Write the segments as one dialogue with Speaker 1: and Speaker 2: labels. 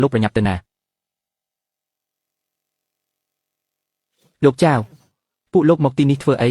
Speaker 1: លោកប្រញាប់ទៅណាលោកចៅពួកលោកមកទីនេះធ្វើអី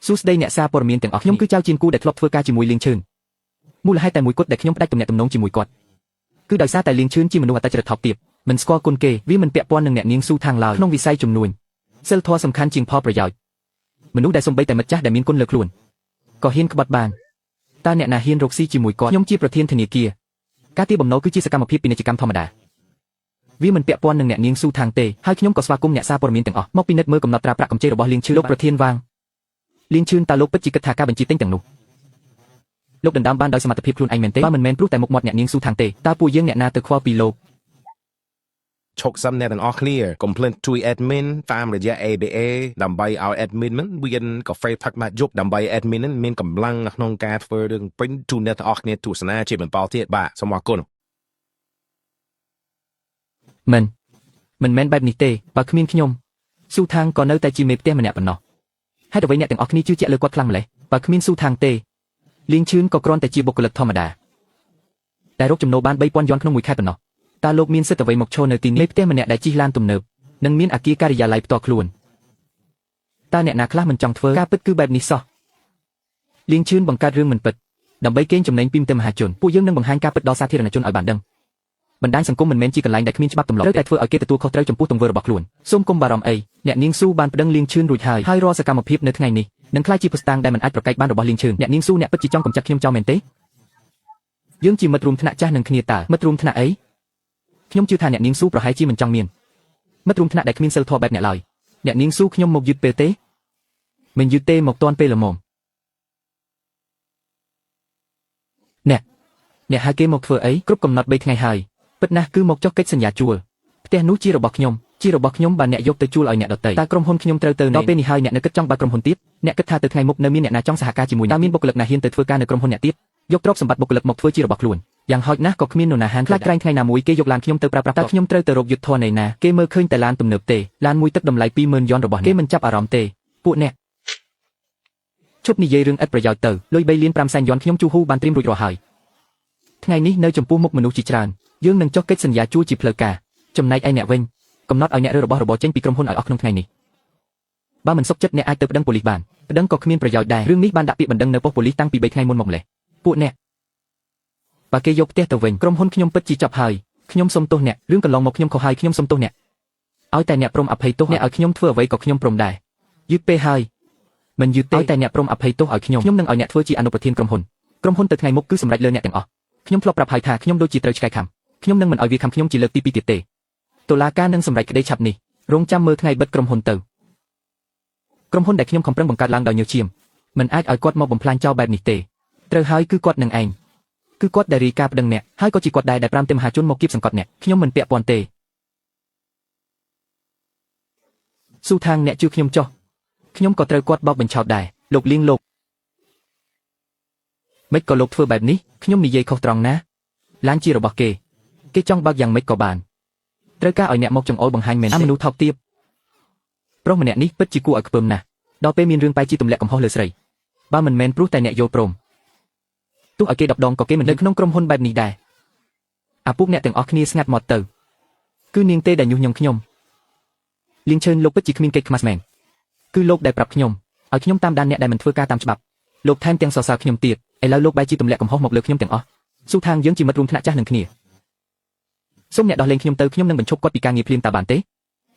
Speaker 1: សួស្ដីអ្នកសារព័ត៌មានទាំងអស់ខ្ញុំគឺចៅជាងគូដែលធ្លាប់ធ្វើការជាមួយលៀងឈឿនមូលហេតុតែមួយគត់ដែលខ្ញុំផ្ដាច់ទំនាក់ទំនងជាមួយគាត់គឺដោយសារតែលៀងឈឿនជាមនុស្សអតច្ឆរិយថោកទាបមិនស្គាល់គុណគេវាមិនពាក់ព័ន្ធនឹងអ្នកនាងស៊ូថាងឡើយក្នុងវិស័យជំនួញសិលធម៌សំខាន់ជាងផលប្រយោជន៍មនុស្សដែលសំបីតែមិត្តចាស់ដែលមានគុណលើខ្លួនក៏ហ៊ានក្បត់បានតើអ្នកណាហ៊ានរកស៊ីជាមួយគាត់ខ្ញុំជាប្រធានធនាគារការទារបំណុលគឺជាសកម្មភាពពាណិជ្ជកម្មធម្មតាវាមិនពាក់ព័ន្ធនឹងអ្នកនាងស៊ូថាងទេហើយខ្ញុំក៏ស្វាគមន៍អ្នកសារព័ត៌មានទាំងអស់មកពិនិត្យមើលកំណត់ត្រាប្រាក់កម្ចីរបស់លៀងឈឿនលោកប្រធានវាងលៀងឈឿនតើលោកពិតជាគិតថាការបញ្ជីទិញទាំងនោះលោកដណ្ដើមបានដោយសមត្ថភាពខ្លួនឯងមែនទេបើមិនមែនព្រោះតែមុខមាត់អ្នកនាងស៊ូថាងទេតើពួកយើងអ្នកណាទៅខ្វល់ពីលោក
Speaker 2: ឈប់សំអ្នកទាំងអស់គ្នា complaint ជួយ admin តាមរយៈ ABA ដើម្បីឲ្យ admin មិនមានកាហ្វេផឹកមកយប់ដើម្បី admin នឹងមានកម្លាំងក្នុងការធ្វើរឿង print ជូនអ្នកទាំងអស់គ្នាទស្សនាជាបន្តទៀតបាទសូមអរគុណ
Speaker 1: មិនមែនបែបនេះទេបើគ្មានខ្ញុំស៊ូថាងក៏នៅតែជាមេផ្ទះម្នាក់ប៉ុណ្ណោះហេតុអ្វីអ្នកទាំងអស់គ្នាជឿជាក់លើគាត់ខ្លាំងម្ល៉េះបើគ្មានស៊ូថាងទេលៀងឈឿនក៏គ្រាន់តែជាបុគ្គលិកធម្មតាតែរកចំណូលបាន 3,000 យន់ក្នុងមួយខែប៉ុណ្ណោះតើលោកមានសិទ្ធិអ្វីមកឈរនៅទីនេះផ្ទះម្នាក់ដែលជិះឡានទំនើបនិងមានអគារការិយាល័យផ្ទាល់ខ្លួនតើអ្នកណាខ្លះមិនចង់ធ្វើការពិតគឺបែបនេះសោះលៀងឈឿនបង្កើតរឿងមិនពិតដើម្បីកេងចំណេញពីមហាជនពួកយើងនឹងបង្ហាញការពិតដល់សាធារណជនឲ្យបានដឹងបណ្ដាញសង្គមមិនមែនជាកន្លែងដែលគ្មានច្បាប់ទម្លាប់ត្រូវតែធ្វើឲ្យគេទទួលខុសត្រូវចំពោះទង្វើរបស់ខ្លួនសូមកុំបារម្ភអីអ្នកនាងស៊ូបានប្តឹងលៀងឈឿនរួចហើយរាល់សកម្មភាពនៅថ្ងៃនេះនឹងក្លាយជាភស្តុតាងដែលមិនអាចប្រកែកបានរបស់លៀងឈឿនអ្នកនាងស៊ូអ្នកពិតជាចង់កំចាត់ខ្ញុំចោលមែនទេយើងជាមិត្តរួមថ្នាក់ចាស់នឹងគ្នាតើមិត្តរួមថ្នាក់អីខ្ញុំជឿថាអ្នកនាងស៊ូប្រហែលជាមិនចង់មានមិត្តរួមថ្នាក់ដែលគ្មានសិលធម៌បែបអ្នកឡើយអ្នកនាងស៊ូខ្ញុំមកយឺតពេលទេមិនយឺតទេមកតាន់ពេលល្មមអ្នកហៅគេមកធ្វើអីគ្រប់កំណត់3ថ្ងៃហើយពិតណាស់គឺមកចុះកិច្ចសន្យាជួលផ្ទះនោះជារបស់ខ្ញុំបើអ្នកយកទៅជួលឲ្យអ្នកដទៃតើក្រុមហ៊ុនខ្ញុំត្រូវទៅដល់ពេលនេះហើយអ្នកនៅគិតចង់បើកក្រុមហ៊ុនទៀតអ្នកគិតថាទៅថ្ងៃមុខនៅមានអ្នកណាចង់សហការជាមួយតើមានបុគ្គលិកណាហ៊ានទៅធ្វើការនៅក្រុមហ៊ុនអ្នកទៀតយកទ្រព្យសម្បត្តិបុគ្គលិកមកធ្វើជារបស់ខ្លួនយ៉ាងហោចណាស់ក៏គ្មាននរណាហានខ្លាចក្រែងថ្ងៃណាមួយគេយកឡានខ្ញុំទៅប្រើប្រាស់តើខ្ញុំត្រូវទៅរកយុទ្ធធននៃណាគេមើលឃើញតែឡានទំនើបទេឡានមួយទឹកតម្លៃ 20,000 យន់របស់គេមិនចាប់អារម្មណ៍ទេពួកអ្នកជប់និយាយរឿងឥតប្រយោជន៍ទៅលុយ3លាន5សែនយន់ខ្ញុំជួហូបានត្រៀមរួចរាល់ហើយថ្ងៃនេះនៅចំពោះមុខមនុស្សជាច្រើនយើងនឹងចុះកិច្ចសន្យាជួលជាផ្លូវការចំណែកឯអ្នកវិញកំណត់ឲ្យអ្នករើរបស់របរចេញពីក្រុមហ៊ុនឲ្យអស់ក្នុងថ្ងៃនេះបើមិនសុខចិត្តអ្នកអាចទៅប្តឹងប៉ូលីសបានប្តឹងក៏គ្មានប្រយោជន៍ដែររឿងនេះបានដាក់ពាក្យបណ្តឹងនៅប៉ុស្តិ៍ប៉ូលីសតាំងពី3ថ្ងៃមុនមកម្ល៉េះពួកអ្នកបើគេយកផ្ទះទៅវិញក្រុមហ៊ុនខ្ញុំពិតជាចប់ហើយខ្ញុំសុំទោសអ្នករឿងកន្លងមកខ្ញុំខុសហើយខ្ញុំសុំទោសអ្នកឲ្យតែអ្នកព្រមអភ័យទោសអ្នកឲ្យខ្ញុំធ្វើអ្វីក៏ខ្ញុំព្រមដែរយឺតពេលហើយមិនយឺតទេឲ្យតែអ្នកព្រមអភ័យទោសឲ្យខ្ញុំនឹងឲ្យអ្នកធ្វើជាអនុប្រធានក្រុមហ៊ុនទៅថ្ងៃមុខគឺសម្រេចលើអ្នកទាំងអស់ខ្ញុំធ្លាប់ប្រាប់ហើយថាខ្ញុំដូចជាត្រូវឆ្កែខំខ្ញុំនឹងមិនឲ្យវាខំខ្ញុំជាលើកទី2ទៀតទេតុលាការនឹងសម្រេចក្តីឆាប់នេះរងចាំមើលថ្ងៃបិទក្រុមហ៊ុនទៅក្រុមហ៊ុនដែលខ្ញុំខំប្រឹងបង្កើតឡើងដោយញើសឈាមមិនអាចឲ្យគាត់មកបំផ្លាញចោលបែបនេះទេត្រូវហើយគឺគាត់នឹងឯងគឺគាត់ដែលរាយការណ៍ប្តឹងអ្នកហើយក៏ជាគាត់ដែលប្រាំទៅមហាជនមកគៀបសង្កត់អ្នកខ្ញុំមិនពាក់ព័ន្ធទេស៊ូថាងអ្នកជឿខ្ញុំចុះខ្ញុំក៏ត្រូវគាត់បោកបញ្ឆោតដែរលោកលៀងលោកមិនក៏លោកធ្វើបែបនេះខ្ញុំនិយាយខុសត្រង់ណាឡានជារបស់គេចង់បើកយ៉ាងម៉េចក៏បានត្រូវការឲ្យអ្នកមកចង្អុលបង្ហាញមែនមនុស្សថោកទាបប្រុសម្នាក់នេះពិតជាគួរឲ្យខ្ពើមណាស់ដល់ពេលមានរឿងបែកជាទម្លាក់កំហុសលើស្រីបើមិនមែនព្រោះតែអ្នកយល់ព្រមទោះឲ្យគេ10ដងក៏គេមិននៅក្នុងក្រុមហ៊ុនបែបនេះដែរអាពួកអ្នកទាំងអស់គ្នាស្ងាត់មកទៅគឺនាងទេដែលញុះញង់ខ្ញុំលៀងឈឿនលោកពិតជាគ្មានកិច្ចខ្មាស់មែនគឺលោកដែលប្រាប់ខ្ញុំឲ្យខ្ញុំតាមដានអ្នកដែលមិនធ្វើការតាមច្បាប់លោកថែមទាំងសរសើរខ្ញុំទៀតឥឡូវលោកបែរជាទម្លាក់កំហុសមកលើខ្ញុំទាំងអស់ស៊ូថាងយើងជាមិត្តរួមថ្នាក់ចាស់នឹងគ្នាសូមអ្នកដោះលែងខ្ញុំទៅខ្ញុំនឹងបញ្ឈប់គាត់ពីការងារភ្លាមតើបានទេ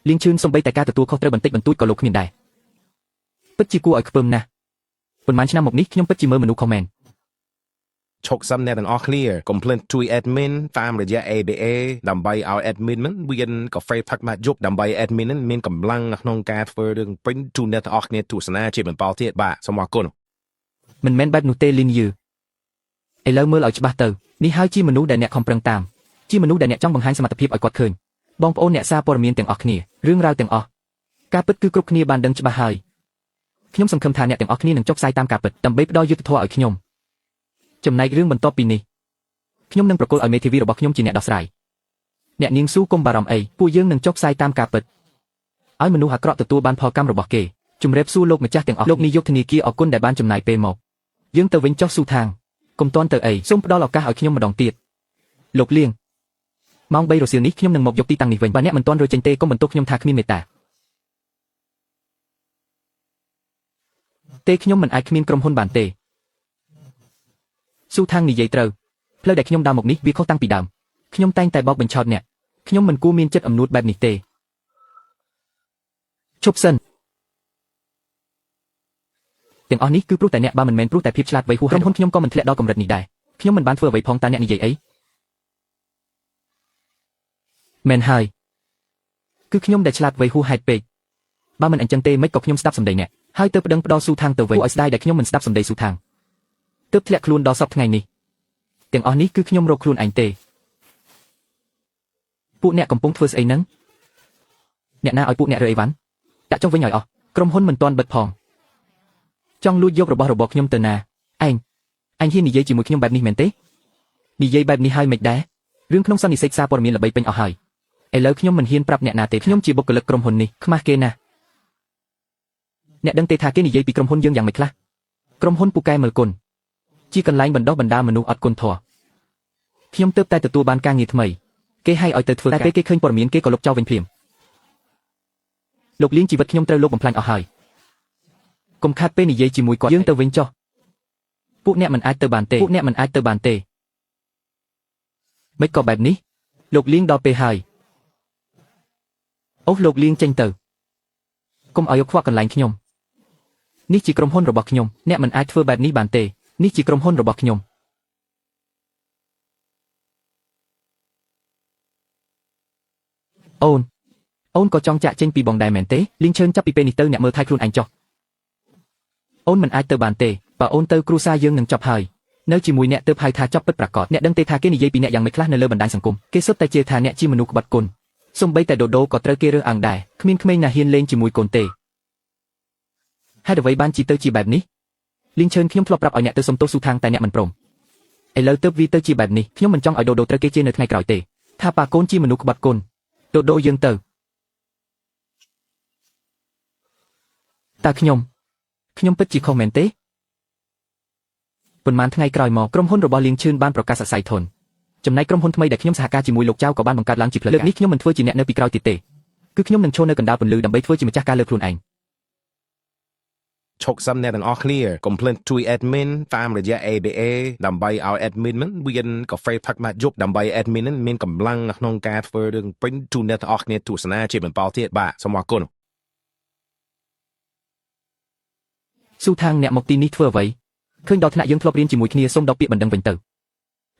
Speaker 1: លៀងឈឿនសំបីតែការទទួលខុសត្រូវបន្តិចបន្តួចក៏លោកគ្មានដែរពិតជាគួរឲ្យខ្ពើមណាស់ប៉ុន្មានឆ្នាំមកនេះខ្ញុំពិតជាមើលមនុស្សខុសមែនឈ
Speaker 2: ប់សំអ្នកទាំងអស់គ្នា complaint ជួយ admin តាមរយៈ ABA ដើម្បីឲ្យ admin មិនមានកាហ្វេផឹកមកយប់ដើម្បី admin នឹងមានកម្លាំងក្នុងការធ្វើរឿង print ជូនអ្នកទាំងអស់គ្នាទស្សនាជាបន្តទៀតបាទសូមអរគុណ
Speaker 1: មិនមែនបែបនោះទេលីនយឺឥឡូវមើលឲ្យច្បាស់ទៅនេះហើយជាមនុស្សដែលអ្នកខំប្រឹងតាមជាមនុស្សដែលអ្នកចង់បង្ហាញសមត្ថភាពឲ្យគាត់ឃើញបងប្អូនអ្នកសារព័ត៌មានទាំងអស់គ្នារឿងរ៉ាវទាំងអស់ការពិតគឺគ្រប់គ្នាបានដឹងច្បាស់ហើយខ្ញុំសង្ឃឹមថាអ្នកទាំងអស់គ្នានឹងចុះផ្សាយតាមការពិតដើម្បីផ្ដល់យុត្តិធម៌ឲ្យខ្ញុំចំណែករឿងបន្ទាប់ពីនេះខ្ញុំនឹងប្រកល់ឲ្យមេធាវីរបស់ខ្ញុំជាអ្នកដោះស្រាយអ្នកនាងស៊ូកុំបារម្ភអីពួកយើងនឹងចុះផ្សាយតាមការពិតឲ្យមនុស្សអាក្រក់ទទួលបានផលកម្មរបស់គេជំរាបសួរលោកម្ចាស់ទាំងអស់លោកនាយកធនាគារអរគុណដែលបានចំណាយពេលមកយើងទៅវិញចុះស៊ូថាងកុំតន់ទៅអីសូមផ្ដល់ឱកាសឲ្យខ្ញុំម្ដងទៀតលោកលៀង ម៉ោង 3 រសៀលនេះខ្ញុំនឹងមកយកទីតាំងនេះវិញបើអ្នកមិនទាន់រើចេញទេកុំបន្ទោសខ្ញុំថាគ្មានមេត្តាទេខ្ញុំមិនអាចគ្មានក្រុមហ៊ុនបានទេស៊ូថាងនិយាយត្រូវផ្លូវដែលខ្ញុំដើរមកនេះវាខុសតាំងពីដើមខ្ញុំតែងតែបោកបញ្ឆោតអ្នកខ្ញុំមិនគួរមានចិត្តអំនួតបែបនេះទេឈប់សិនទាំងអស់នេះគឺព្រោះតែអ្នកបើមិនមែនព្រោះតែភាពឆ្លាតវៃហួសក្រុមហ៊ុនខ្ញុំក៏មិនធ្លាក់ដល់កម្រិតនេះដែរខ្ញុំមិនបានធ្វើអ្វីផងតើអ្នកនិយាយអីមែនហើយគឺខ្ញុំដែលឆ្លាតវៃហួសហេតុពេកបើមិនអញ្ចឹងទេមិនក៏ខ្ញុំស្ដាប់សម្ដីអ្នកហើយទៅប្តឹងផ្ដោស៊ូថាងទៅវិញឲ្យស្ដាយដែលខ្ញុំមិនស្ដាប់សម្ដីស៊ូថាងទើបធ្លាក់ខ្លួនដល់សពថ្ងៃនេះទាំងអស់នេះគឺខ្ញុំរកខ្លួនឯងទេពួកអ្នកកំពុងធ្វើស្អីហ្នឹងអ្នកណាឲ្យពួកអ្នករើអីវ៉ាន់ដាក់ចុះវិញឲ្យអស់ក្រុមហ៊ុនមិនទាន់បិទផងចង់លួចយករបស់ខ្ញុំទៅណាឯងហ៊ាននិយាយជាមួយខ្ញុំបែបនេះមែនទេនិយាយបែបនេះហើយមិនដែររឿងក្នុងសន្និសីទសារព័ត៌មានល្បីពេញអស់ហើយឥឡូវខ្ញុំមិនហ៊ានប្រាប់អ្នកណាទេខ្ញុំជាបុគ្គលិកក្រុមហ៊ុននេះខ្មាស់គេណាស់អ្នកដឹងទេថាគេនិយាយពីក្រុមហ៊ុនយើងយ៉ាងម៉េចខ្លះក្រុមហ៊ុនពូកែមើលគុណជាកន្លែងបណ្ដុះបណ្ដាលមនុស្សអត់គុណធម៌ខ្ញុំទើបតែទទួលបានការងារថ្មីគេឲ្យទៅធ្វើតែពេលគេឃើញព័ត៌មានគេក៏លុបចោលវិញភ្លាមលោកលៀងជីវិតខ្ញុំត្រូវលោកបំផ្លាញអស់ហើយកុំខាត់ពេលនិយាយជាមួយគាត់យើងទៅវិញចុះពួកអ្នកមិនអាចទៅបានទេមិនក៏បែបនេះលោកលៀងដល់ពេលហើយអូលោកលៀងចេញទៅកុំឲ្យយកខ្វក់កន្លែងខ្ញុំនេះជាក្រុមហ៊ុនរបស់ខ្ញុំអ្នកមិនអាចធ្វើបែបនេះបានទេនេះជាក្រុមហ៊ុនរបស់ខ្ញុំអូនក៏ចង់ចាក់ចេញពីបងដែរមែនទេលីងឈើចាប់ពីពេលនេះទៅអ្នកមើលថែខ្លួនឯងចុះអូនមិនអាចទៅបានទេបើអូនទៅគ្រួសារយើងនឹងចប់ហើយនៅជាមួយអ្នកទើបហៅថាចប់ពិតប្រាកដអ្នកដឹងទេថាគេនិយាយពីអ្នកយ៉ាងម៉េចខ្លះនៅលើបណ្ដាញសង្គមគេសុទ្ធតែជឿថាអ្នកជាមនុស្សក្បត់គុណសូម្បីតែដូដូក៏ត្រូវគេរើសអើងដែរគ្មានក្មេងណាហ៊ានលេងជាមួយកូនទេហេតុអ្វីបានជីទៅជាបែបនេះលីងឈើខ្ញុំធ្លាប់ប្រាប់ឲ្យអ្នកទៅសុំទោសស៊ូថាងតែអ្នកមិនព្រមឥឡូវទើបវាទៅជាបែបនេះខ្ញុំមិនចង់ឲ្យដូដូត្រូវគេជេរនៅថ្ងៃក្រោយទេថាប៉ាកូនជាមនុស្សក្បត់គុណដូដូយើងទៅតើខ្ញុំពិតជាខុសមែនទេប៉ុន្មានថ្ងៃក្រោយមកក្រុមហ៊ុនរបស់លៀងឈឿនបានប្រកាសសរសៃធនចំណែកក្រុមហ៊ុនថ្មីដែលខ្ញុំសហការជាមួយលោកចៅក៏បានបង្កើតឡើងជាផ្លូវលើកនេះខ្ញុំមិនធ្វើជាអ្នកនៅពីក្រោយទៀតទេគឺខ្ញុំនឹងឈរនៅកណ្ដាលពន្លឺដើម្បីធ្វើជាម្ចាស់ការលើខ្លួនឯង
Speaker 2: ឈប់សំអ្នកទាំងអស់គ្នាកុំភ្លេចជួយ admin តាមរយៈ ABA ដើម្បីឲ្យ admin មិនមានកាហ្វេផឹកម៉ាត់យប់ដើម្បី admin មិនមានកម្លាំងក្នុងការធ្វើរឿង print ជូនអ្នកទាំងអស់គ្នាទស្សនាជាបន្តទៀតបាទសូមអរគុណ
Speaker 1: ស៊ូថាងអ្នកមកទីនេះធ្វើអ្វីឃើញដល់ថ្នាក់យើងធ្លាប់រៀនជាមួយគ្នាសូមដកពាក្យបណ្ដឹងវិញទៅ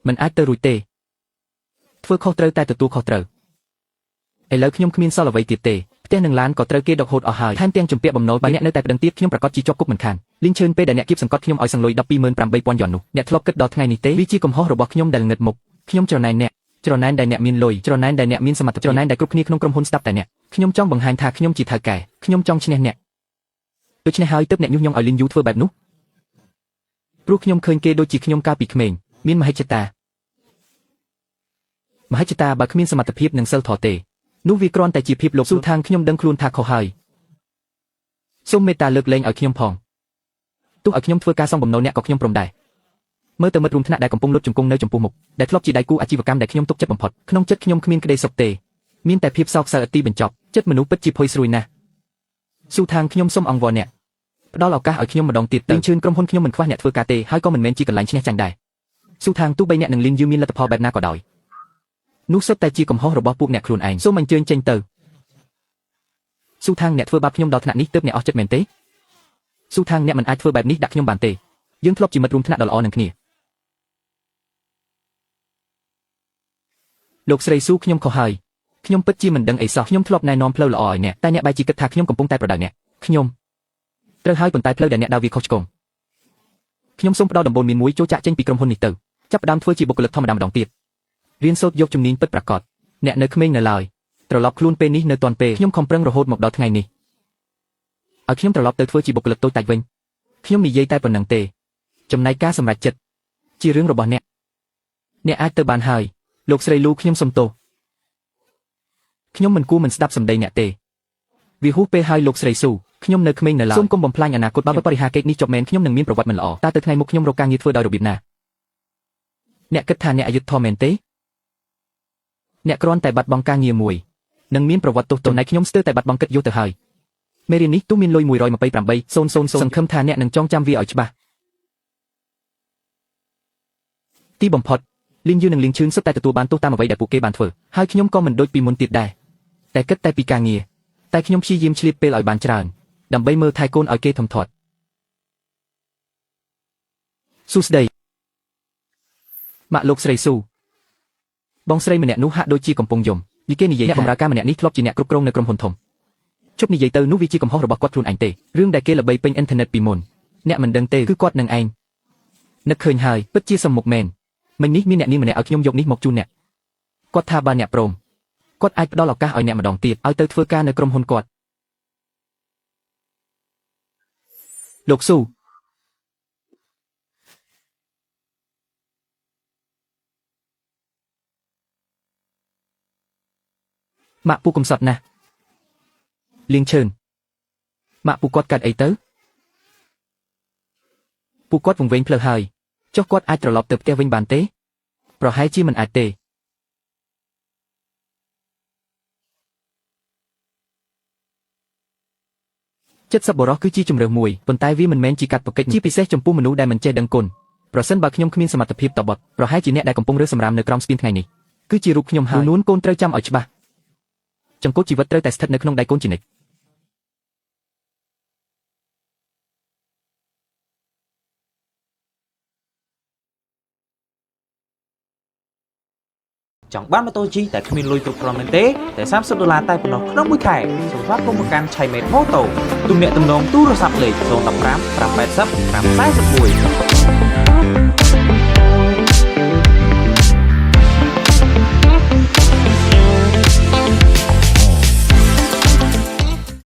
Speaker 1: មិនអាចទៅរួចទេធ្វើខុសត្រូវតែទទួលខុសត្រូវឥឡូវខ្ញុំគ្មានសល់អ្វីទៀតទេផ្ទះនឹងឡានក៏ត្រូវគេដកហូតអស់ហើយថែមទាំងជំពាក់បំណុលបើអ្នកនៅតែប្តឹងទៀតខ្ញុំប្រកាសជាជាប់គុកមិនខានលីងឈឿនពេលដែលអ្នកគៀបសង្កត់ខ្ញុំឲ្យសង្លុយ 128,000 យ៉ននោះអ្នកធ្លាប់គិតដល់ថ្ងៃនេះទេវាជាកំហុសរបស់ខ្ញុំដែលងឹតមុខខ្ញុំច្រណែនអ្នកច្រណែនដែលអ្នកមានលុយច្រណែនដែលអ្នកមានសមត្ថភាពច្រណែនដែលគ្រប់គ្នាក្នុងក្រុមហ៊ុនស្ដាប់តែអ្នកខ្ញុំចង់បង្ហាញថាខ្ញុំជាថៅកែខ្ញុំចង់ឈ្នះអ្នកដូច្នេះហើយទើបអ្នកញុះញង់ឲ្យលីនយូធ្វើបែបនោះព្រោះខ្ញុំឃើញគេដូចជាខ្ញុំកាលពីក្មេងមានមហិច្ឆតាបើគ្មានសមត្ថភាពនិងសិលធម៌ទេនោះវាគ្រាន់តែជាភាពលោកស៊ូថាងខ្ញុំដឹងខ្លួនថាខុសហើយសូមមេត្តាលើកលែងឲ្យខ្ញុំផងទោះឲ្យខ្ញុំធ្វើការសងបំណុលអ្នកក៏ខ្ញុំព្រមដែរមើលទៅមិត្តរួមថ្នាក់ដែលកំពុងលុតជង្គង់នៅចំពោះមុខដែលធ្លាប់ជាដៃគូអាជីវកម្មដែលខ្ញុំទុកចិត្តបំផុតក្នុងចិត្តខ្ញុំគ្មានក្តីសុខទេមានតែភាពសោកសៅអទីបញ្ចប់ចិត្តមនុស្សពិតជាភ័យស្រួយណាស់ស៊ូថាងខ្ញុំសូមអង្វរអ្នកផ្ដល់ឱកាសឲ្យខ្ញុំម្ដងទៀតទៅលីងឈឿនក្រុមហ៊ុនខ្ញុំមិនខ្វះអ្នកធ្វើការទេហើយក៏មិនមែនជាកន្លែងឈ្នះចាញ់ដែរស៊ូថាងទោះបីអ្នកនឹងលីងយឺមានលទ្ធផលបែបណាក៏ដោយនោះសុទ្ធតែជាកំហុសរបស់ពួកអ្នកខ្លួនឯងសូមអញ្ជើញចេញទៅស៊ូថាងអ្នកធ្វើបាបខ្ញុំដល់ថ្នាក់នេះទើបអ្នកអស់ចិត្តមែនទេស៊ូថាងអ្នកមិនអាចធ្វើបែបនេះដាក់ខ្ញុំបានទេយើងធ្លាប់ជាមិត្តរួមថ្នាក់ដ៏ល្អនឹងគ្នាលោកស្រីស៊ូខ្ញុំខុសហើយខ្ញុំពិតជាមិនដឹងអីសោះខ្ញុំធ្លាប់ណែនាំផ្លូវល្អឲ្យអ្នកតែអ្នកបែរជាគិតថាខ្ញុំកំពុងតែប្រដៅអ្នកខ្ញុំត្រូវហើយប៉ុន្តែផ្លូវដែលអ្នកដើរវាខុសឆ្គងខ្ញុំសូមផ្ដល់ដំបូន្មានមួយចូលចាក់ចេញពីក្រុមហ៊ុននេះទៅចាប់ផ្ដើមធ្វើជាបុគ្គលិកធម្មតាម្ដងទៀតរៀនសូត្រយកជំនាញពិតប្រាកដអ្នកនៅក្មេងនៅឡើយត្រឡប់ខ្លួនពេលនេះនៅទាន់ពេលខ្ញុំខំប្រឹងរហូតមកដល់ថ្ងៃនេះឲ្យខ្ញុំត្រឡប់ទៅធ្វើជាបុគ្គលិកតូចតាចវិញខ្ញុំនិយាយតែប៉ុណ្្នឹងទេចំណែកការសម្រេចចិត្តជារឿងរបស់អ្នកអាចទៅបានហើយលោកស្រីលូខ្ញុំសុំទោសខ្ញុំមិនគួរមិនស្ដាប់សម្ដីអ្នកទេវាហួសពេលហើយលោកស្រីស៊ូខ្ញុំនៅក្មេងនៅឡើយសូមកុំបំផ្លាញអនាគតបើបរិហាកេកនេះចប់មែនខ្ញុំនឹងមានប្រវត្តិមិនល្អតើទៅថ្ងៃមុខខ្ញុំរកការងារធ្វើដោយរបៀបណាអ្នកគិតថាអ្នកអយុត្តិធម៌មែនទេ អ្នកគ្រាន់តែបាត់បង់ការងារមួយនិងមានប្រវត្តិទោសទណ្ឌខ្ញុំស្ទើរតែបាត់បង់កិត្តិយសទៅហើយមេរៀននេះទូមានលុយ128,000សង្ឃឹមថាអ្នកនឹងចងចាំវាឲ្យច្បាស់ទីបំផុតលីងយឺនិងលីងឈឿនសុទ្ធតែទទួលបានទោសតាមអ្វីដែលពួកគេបានធ្វើហើយខ្ញុំក៏មិនដូចពីមុនទៀតដែរតែគិតតែពីការងារតែខ្ញុំព្យាយាមឆ្លៀតពេលឲ្យបានច្រើនដើម្បីមើលថែកូនឲ្យគេធំធាត់សួស្ដីម៉ាក់លោកស្រីស៊ូបងស្រីម្នាក់នោះហាក់ដូចជាកំពុងយំនិយាយអ្នកបម្រើការម្នាក់នេះធ្លាប់ជាអ្នកគ្រប់គ្រងនៅក្រុមហ៊ុនធំជប់និយាយទៅនោះវាជាកំហុសរបស់គាត់ខ្លួនឯងទេរឿងដែលគេល្បីពេញអ៊ីនធឺណិតពីមុនអ្នកមិនដឹងទេគឺគាត់នឹងឯងនឹកឃើញហើយពិតជាសំមុខមែនមិញនេះមានអ្នកនាងម្នាក់ឲ្យខ្ញុំយកនេះមកជូនអ្នកគាត់ថាបើអ្នកព្រមគាត់អាចផ្ដល់ឱកាសឲ្យអ្នកម្ដងទៀតឲ្យទៅធ្វើការនៅក្រុមហ៊ុនគាត់លោកស៊ូម៉ាក់ពូកំសត់ណាស់លៀងឈឿនម៉ាក់ពូគាត់កាត់អីទៅពូគាត់វង្វេងផ្លូវហើយចុះគាត់អាចត្រឡប់ទៅផ្ទះវិញបានទេប្រហែលជាមិនអាចទេ70បរោះគឺជាជំរើសមួយប៉ុន្តែវាមិនមែនជាកាត់ប្រកិច្ចជាពិសេសចំពោះមនុស្សដែលមិនចេះដឹងគុណប្រសិនបើខ្ញុំគ្មានសមត្ថភាពតបត់ប្រហែលជាអ្នកដែលកំពុងរើសសម្រាមនៅក្រោមស្ពានថ្ងៃនេះគឺជារូបខ្ញុំហើយនួនកូនត្រូវចាំឲ្យច្បាស់ចង្កូតជីវិតត្រូវតែស្ថិតនៅក្នុងដៃកូនជានិច្ច
Speaker 3: ចង់បានម៉ូតូ G តែគ្មានលុយគ្រប់គ្រាន់មែនទេតែ$30តែប៉ុណ្ណោះក្នុងមួយខែសូមស្វាគមន៍មកកាន់ Chaimet Moto ទំនាក់ទំនងទូរស័ព្ទលេខ015 580 541